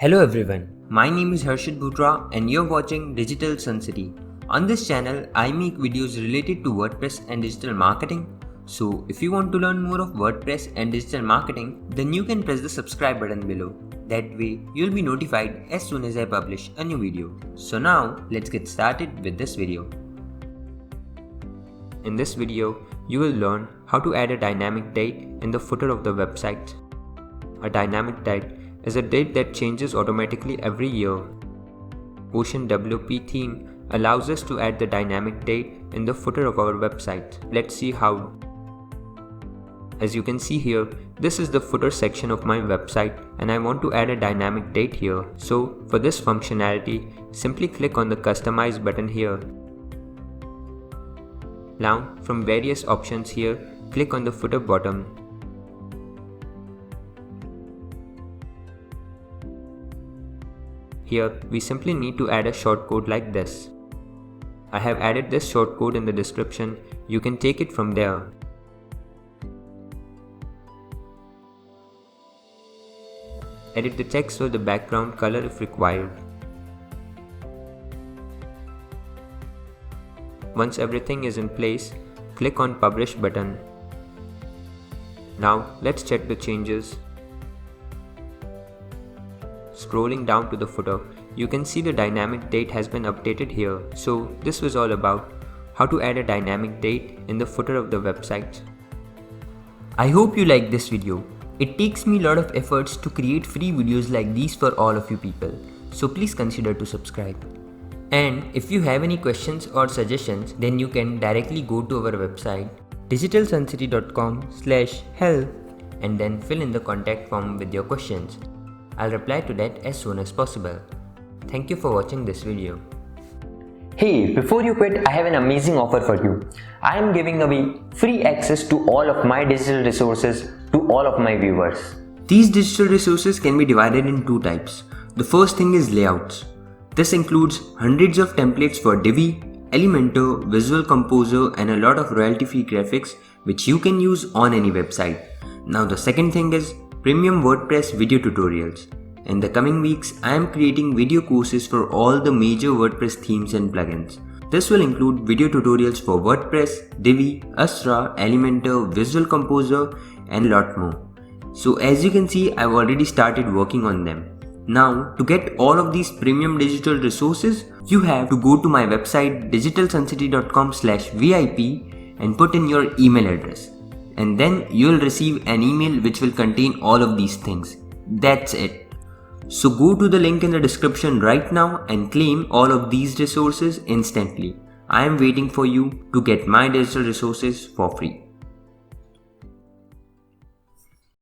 Hello everyone, my name is Harshit Bhutra and you're watching Digital Sun City. On this channel, I make videos related to WordPress and digital marketing. So if you want to learn more of WordPress and digital marketing, then you can press the subscribe button below. That way, you'll be notified as soon as I publish a new video. So now, let's get started with this video. In this video, you will learn how to add a dynamic date in the footer of the website. A dynamic date is a date that changes automatically every year. Ocean WP theme allows us to add the dynamic date in the footer of our website. Let's see how. As you can see here, this is the footer section of my website and I want to add a dynamic date here. So for this functionality, simply click on the Customize button here. Now from various options here, click on the footer bottom. Here, we simply need to add a shortcode like this. I have added this shortcode in the description. You can take it from there. Edit the text or the background color if required. Once everything is in place, click on Publish button. Now, let's check the changes. Scrolling down to the footer, you can see the dynamic date has been updated here. So this was all about how to add a dynamic date in the footer of the website. I hope you liked this video. It takes me a lot of efforts to create free videos like these for all of you people. So please consider to subscribe. And if you have any questions or suggestions, then you can directly go to our website digitalsuncity.com/help and then fill in the contact form with your questions. I'll reply to that as soon as possible. Thank you for watching this video. Hey, before you quit, I have an amazing offer for you. I am giving away free access to all of my digital resources to all of my viewers. These digital resources can be divided in two types. The first thing is layouts. This includes hundreds of templates for Divi, Elementor, Visual Composer and a lot of royalty-free graphics which you can use on any website. Now the second thing is premium WordPress video tutorials. In the coming weeks, I am creating video courses for all the major WordPress themes and plugins. This will include video tutorials for WordPress, Divi, Astra, Elementor, Visual Composer and a lot more. So as you can see, I've already started working on them. Now, to get all of these premium digital resources, you have to go to my website digitalsuncity.com/VIP and put in your email address. And then you'll receive an email which will contain all of these things. That's it. So go to the link in the description right now and claim all of these resources instantly. I am waiting for you to get my digital resources for free.